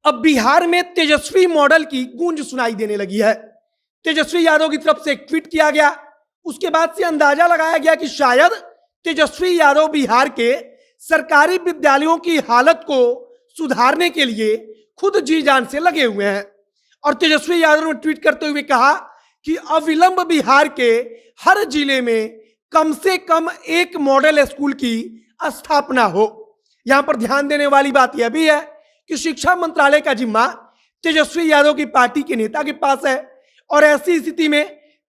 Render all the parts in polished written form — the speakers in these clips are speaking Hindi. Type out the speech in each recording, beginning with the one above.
अब बिहार में तेजस्वी मॉडल की गूंज सुनाई देने लगी है। तेजस्वी यादव की तरफ से एक ट्वीट किया गया, उसके बाद से अंदाजा लगाया गया कि शायद तेजस्वी यादव बिहार के सरकारी विद्यालयों की हालत को सुधारने के लिए खुद जी जान से लगे हुए हैं। और तेजस्वी यादव ने ट्वीट करते हुए कहा कि अविलंब बिहार के हर जिले में कम से कम एक मॉडल स्कूल की स्थापना हो। यहां पर ध्यान देने वाली बात यह भी है कि शिक्षा मंत्रालय का जिम्मा तेजस्वी यादव की पार्टी के नेता के पास है। और ऐसी स्थिति में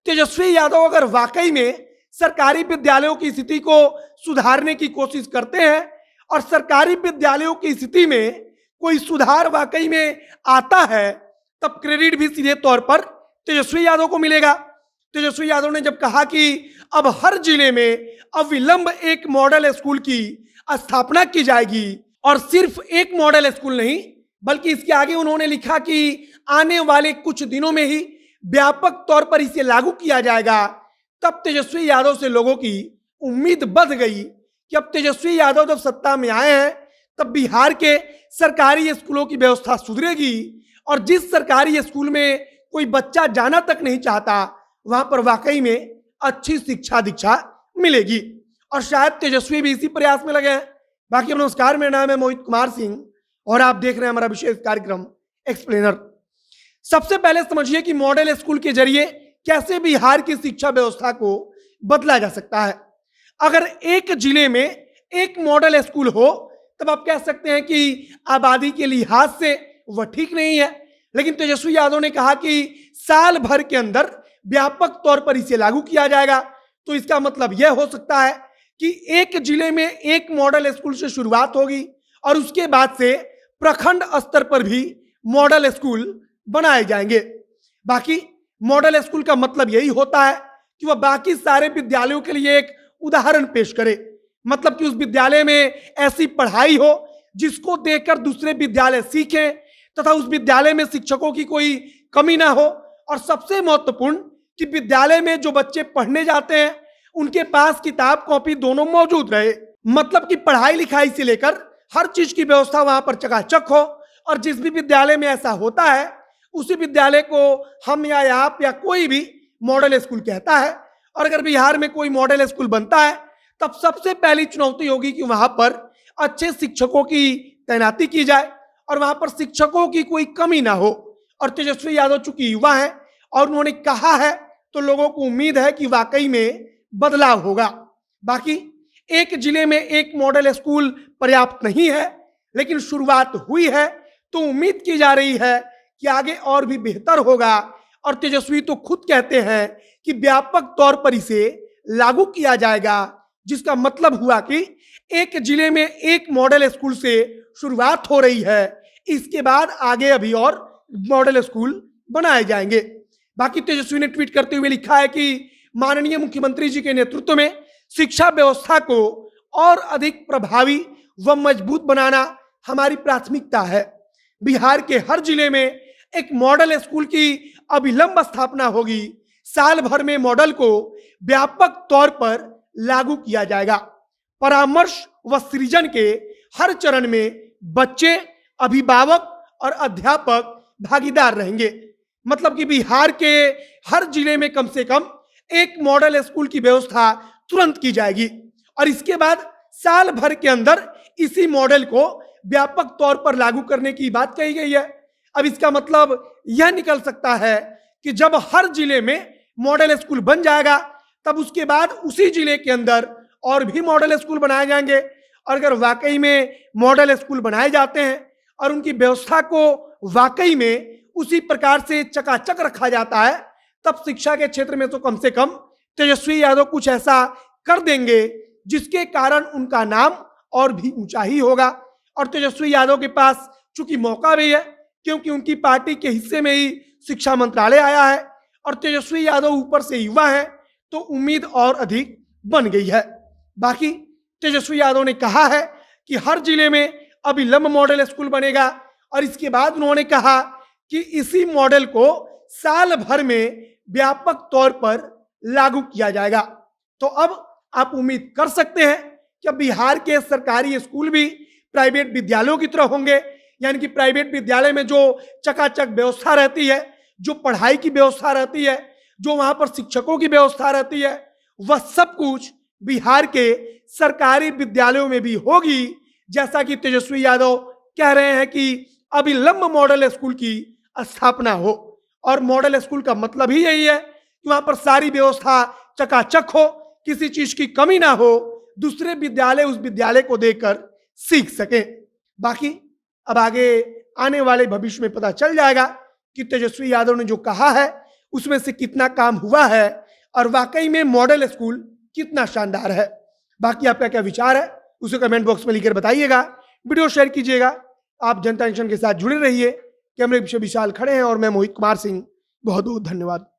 तेजस्वी यादव अगर वाकई में सरकारी विद्यालयों की स्थिति को सुधारने की कोशिश करते हैं और सरकारी विद्यालयों की स्थिति में कोई सुधार वाकई में आता है, तब क्रेडिट भी सीधे तौर पर तेजस्वी यादव को मिलेगा। तेजस्वी यादव ने जब कहा कि अब हर जिले में अविलंब एक मॉडल स्कूल की स्थापना की जाएगी, और सिर्फ एक मॉडल स्कूल नहीं बल्कि इसके आगे उन्होंने लिखा कि आने वाले कुछ दिनों में ही व्यापक तौर पर इसे लागू किया जाएगा, तब तेजस्वी यादव से लोगों की उम्मीद बढ़ गई कि अब तेजस्वी यादव जब सत्ता में आए हैं तब बिहार के सरकारी स्कूलों की व्यवस्था सुधरेगी। और जिस सरकारी स्कूल में कोई बच्चा जाना तक नहीं चाहता, वहां पर वाकई में अच्छी शिक्षा दीक्षा मिलेगी। और शायद तेजस्वी भी इसी प्रयास में लगे हैं। बाकी नमस्कार, मेरा नाम है मोहित कुमार सिंह और आप देख रहे हैं हमारा विशेष कार्यक्रम एक्सप्लेनर। सबसे पहले समझिए कि मॉडल स्कूल के जरिए कैसे बिहार की शिक्षा व्यवस्था को बदला जा सकता है। अगर एक जिले में एक मॉडल स्कूल हो तब आप कह सकते हैं कि आबादी के लिहाज से वह ठीक नहीं है, लेकिन तेजस्वी यादव ने कहा कि साल भर के अंदर व्यापक तौर पर इसे लागू किया जाएगा। तो इसका मतलब यह हो सकता है कि एक जिले में एक मॉडल स्कूल से शुरुआत होगी और उसके बाद से प्रखंड स्तर पर भी मॉडल स्कूल बनाए जाएंगे। बाकी मॉडल स्कूल का मतलब यही होता है कि वह बाकी सारे विद्यालयों के लिए एक उदाहरण पेश करे, मतलब कि उस विद्यालय में ऐसी पढ़ाई हो जिसको देखकर दूसरे विद्यालय सीखें तथा उस विद्यालय में शिक्षकों की कोई कमी ना हो। और सबसे महत्वपूर्ण कि विद्यालय में जो बच्चे पढ़ने जाते हैं उनके पास किताब कॉपी दोनों मौजूद रहे, मतलब कि पढ़ाई लिखाई से लेकर हर चीज की व्यवस्था वहां पर चकाचक हो। और जिस भी विद्यालय में ऐसा होता है उसी विद्यालय को हम या आप या कोई भी मॉडल स्कूल कहता है। और अगर बिहार में कोई मॉडल स्कूल बनता है तब सबसे पहली चुनौती होगी कि वहां पर अच्छे शिक्षकों की तैनाती की जाए और वहां पर शिक्षकों की कोई कमी ना हो। और तेजस्वी यादव चूंकि युवा है और उन्होंने कहा है तो लोगों को उम्मीद है कि वाकई में बदलाव होगा। बाकी एक जिले में एक मॉडल स्कूल पर्याप्त नहीं है, लेकिन शुरुआत हुई है तो उम्मीद की जा रही है कि आगे और भी बेहतर होगा। और तेजस्वी तो खुद कहते हैं कि व्यापक तौर पर इसे लागू किया जाएगा, जिसका मतलब हुआ कि एक जिले में एक मॉडल स्कूल से शुरुआत हो रही है, इसके बाद आगे अभी और मॉडल स्कूल बनाए जाएंगे। बाकी तेजस्वी ने ट्वीट करते हुए लिखा है कि माननीय मुख्यमंत्री जी के नेतृत्व में शिक्षा व्यवस्था को और अधिक प्रभावी व मजबूत बनाना हमारी प्राथमिकता है। बिहार के हर जिले में एक मॉडल स्कूल की अविलंब स्थापना होगी। साल भर में मॉडल को व्यापक तौर पर लागू किया जाएगा। परामर्श व सृजन के हर चरण में बच्चे, अभिभावक और अध्यापक भागीदार रहेंगे, मतलब कि बिहार के हर जिले में कम से कम एक मॉडल स्कूल की व्यवस्था तुरंत की जाएगी। और इसके बाद साल भर के अंदर इसी मॉडल को व्यापक तौर पर लागू करने की बात कही गई है। अब इसका मतलब यह निकल सकता है कि जब हर जिले में मॉडल स्कूल बन जाएगा तब उसके बाद उसी जिले के अंदर और भी मॉडल स्कूल बनाए जाएंगे। और अगर वाकई में मॉडल स्कूल बनाए जाते हैं और उनकी व्यवस्था को वाकई में उसी प्रकार से चकाचक रखा जाता है, तब शिक्षा के क्षेत्र में तो कम से कम तेजस्वी यादव कुछ ऐसा कर देंगे जिसके कारण उनका नाम और भी ऊंचा ही होगा। और तेजस्वी यादव के पास चूंकि मौका भी है, क्योंकि उनकी पार्टी के हिस्से में ही शिक्षा मंत्रालय आया है और तेजस्वी यादव ऊपर से युवा है, तो उम्मीद और अधिक बन गई है। बाकी तेजस्वी यादव ने कहा है कि हर जिले में अविलंब मॉडल स्कूल बनेगा और इसके बाद उन्होंने कहा कि इसी मॉडल को साल भर में व्यापक तौर पर लागू किया जाएगा। तो अब आप उम्मीद कर सकते हैं कि बिहार के सरकारी स्कूल भी प्राइवेट विद्यालयों की तरह होंगे यानी कि प्राइवेट विद्यालय में जो चकाचक व्यवस्था रहती है, जो पढ़ाई की व्यवस्था रहती है, जो वहां पर शिक्षकों की व्यवस्था रहती है, वह सब कुछ बिहार के सरकारी विद्यालयों में भी होगी। जैसा कि तेजस्वी यादव कह रहे हैं कि अभिलंब मॉडल स्कूल की स्थापना हो, और मॉडल स्कूल का मतलब ही यही है कि वहां पर सारी व्यवस्था चकाचक हो, किसी चीज की कमी ना हो, दूसरे विद्यालय उस विद्यालय को देखकर सीख सके। बाकी अब आगे आने वाले भविष्य में पता चल जाएगा कि तेजस्वी यादव ने जो कहा है उसमें से कितना काम हुआ है और वाकई में मॉडल स्कूल कितना शानदार है। बाकी आपका क्या विचार है उसे कमेंट बॉक्स में लिखकर बताइएगा, वीडियो शेयर कीजिएगा। आप जनता एक्शन के साथ जुड़े रहिए। कैमरे पीछे विशाल खड़े हैं और मैं मोहित कुमार सिंह। बहुत बहुत धन्यवाद।